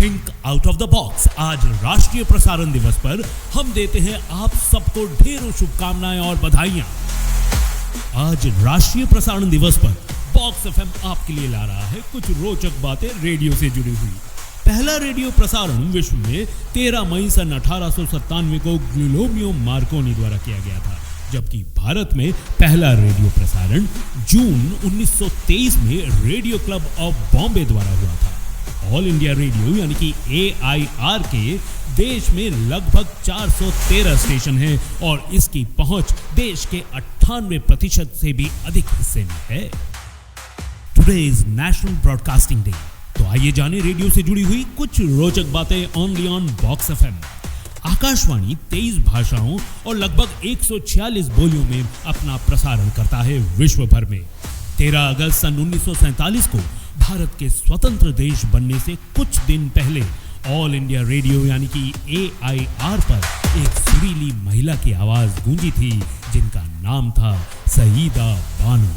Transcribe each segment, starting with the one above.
Think out of the box. आज राष्ट्रीय प्रसारण दिवस पर हम देते हैं आप सबको ढेरों शुभकामनाएं और बधाइयां। आज राष्ट्रीय प्रसारण दिवस पर बॉक्स एफएम आपके लिए ला रहा है कुछ रोचक बातें रेडियो से जुड़ी हुई। पहला रेडियो प्रसारण विश्व में 13 मई सन 1897 को ग्यूलियो मार्कोनी द्वारा किया गया था, जबकि भारत में पहला रेडियो प्रसारण जून 1923 में रेडियो क्लब ऑफ बॉम्बे द्वारा हुआ था। ऑल इंडिया रेडियो यानी कि AIR के देश में लगभग 413 स्टेशन हैं और इसकी पहुंच देश के 98% से भी अधिक हिस्से में है। Today is national broadcasting day, तो आइए जाने रेडियो से जुड़ी हुई कुछ रोचक बातें only on box FM. Akashvani 23 भाषाओं और लगभग 146 बोलियों में अपना प्रसारण करता है विश्व भर में। 13 अगस्त सन 1947 को भारत के स्वतंत्र देश बनने से कुछ दिन पहले ऑल इंडिया रेडियो यानी कि AIR पर एक सुरीली महिला की आवाज गूंजी थी, जिनका नाम था सईदा बानो।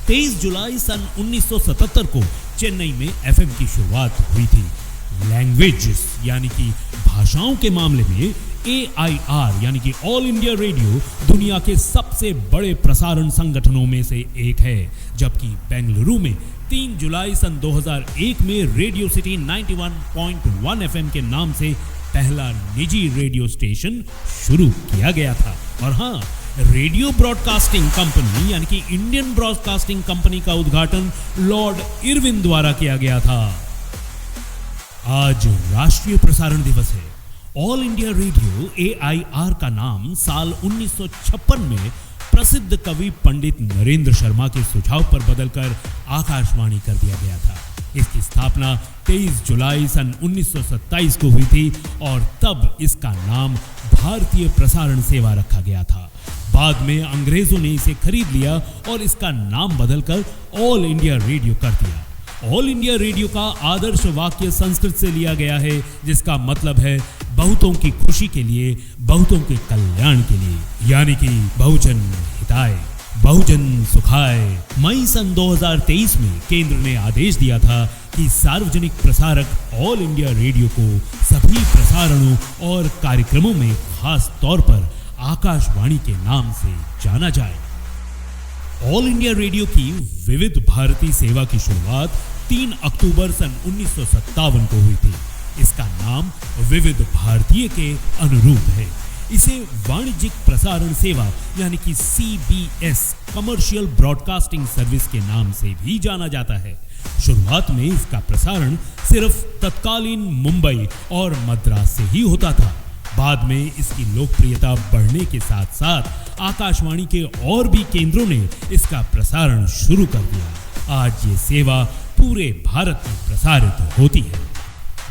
23 जुलाई सन 1977 को चेन्नई में FM की शुरुआत हुई थी। लैंग्वेजेस यानी कि भाषाओं के मामले में AIR यानी कि ऑल इंडिया रेडियो दुनिया के सबसे बड़े प्रसारण संगठनों में से एक है, जबकि बेंगलुरु में 3 जुलाई सन 2001 में रेडियो सिटी 91.1 FM के नाम से पहला निजी रेडियो स्टेशन शुरू किया गया था। और हाँ, रेडियो ब्रॉडकास्टिंग कंपनी यानी कि इंडियन ब्रॉडकास्टिंग कंपनी का उद्घाटन लॉर्ड इरविन द्वारा किया गया था। आज राष्ट्रीय प्रसारण दिवस है। ऑल इंडिया रेडियो AIR का नाम साल 1956 में प्रसिद्ध कवि पंडित नरेंद्र शर्मा के सुझाव पर बदलकर आकाशवाणी कर दिया गया था। इसकी स्थापना 23 जुलाई सन 1927 को हुई थी और तब इसका नाम भारतीय प्रसारण सेवा रखा गया था। बाद में अंग्रेजों ने इसे खरीद लिया और इसका नाम बदलकर ऑल इंडिया रेडियो कर दिया। ऑल इंडिया रेडियो का आदर्श वाक्य संस्कृत से लिया गया है, जिसका मतलब है बहुतों की खुशी के लिए, बहुतों के कल्याण के लिए, यानी कि बहुजन हिताय, बहुजन सुखाय। मई सन 2023 में केंद्र ने आदेश दिया था कि सार्वजनिक प्रसारक ऑल इंडिया रेडियो को सभी प्रसारणों और कार्यक्रमों में खास तौर पर आकाशवाणी के नाम से जाना जाए। ऑल इंडिया रेडियो की विविध भारती सेवा की शुरुआत 3 अक्टूबर सन 1957 को हुई थी। इसका नाम विविध भारतीय के अनुरूप है। इसे वाणिज्यिक प्रसारण सेवा यानी कि CBS कमर्शियल ब्रॉडकास्टिंग सर्विस के नाम से भी जाना जाता है। शुरुआत में इसका प्रसारण सिर्फ तत्कालीन मुंबई और मद्रास से ही होता था। बाद में इसकी लोकप्रियता बढ़ने के साथ साथ आकाशवाणी के और भी केंद्रों ने इसका प्रसारण शुरू कर दिया। आज ये सेवा पूरे भारत में प्रसारित होती है।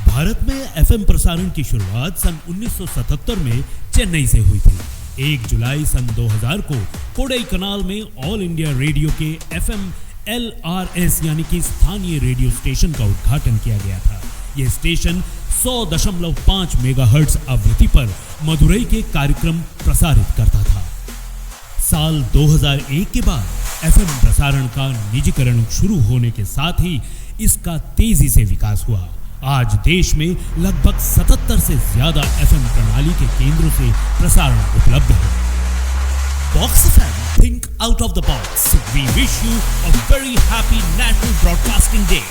भारत में FM प्रसारण की शुरुआत सन 1977 में चेन्नई से हुई थी। 1 जुलाई सन 2000 को कोडाईकनाल में ऑल इंडिया रेडियो के FM LRS यानी कि स्थानीय रेडियो स्टेशन का उद्घाटन किया गया था। यह स्टेशन 100.5 मेगाहर्ट्ज आवृत्ति पर मदुरई के कार्यक्रम प्रसारित करता था। साल 2001 के बाद FM प्रसारण का निजीकरण शुरू होने के साथ ही इसका तेजी से विकास हुआ। आज देश में लगभग 77 से ज्यादा FM प्रणाली के केंद्रों से प्रसारण उपलब्ध है। Box FM, think out of the box. We wish you a very happy national broadcasting day.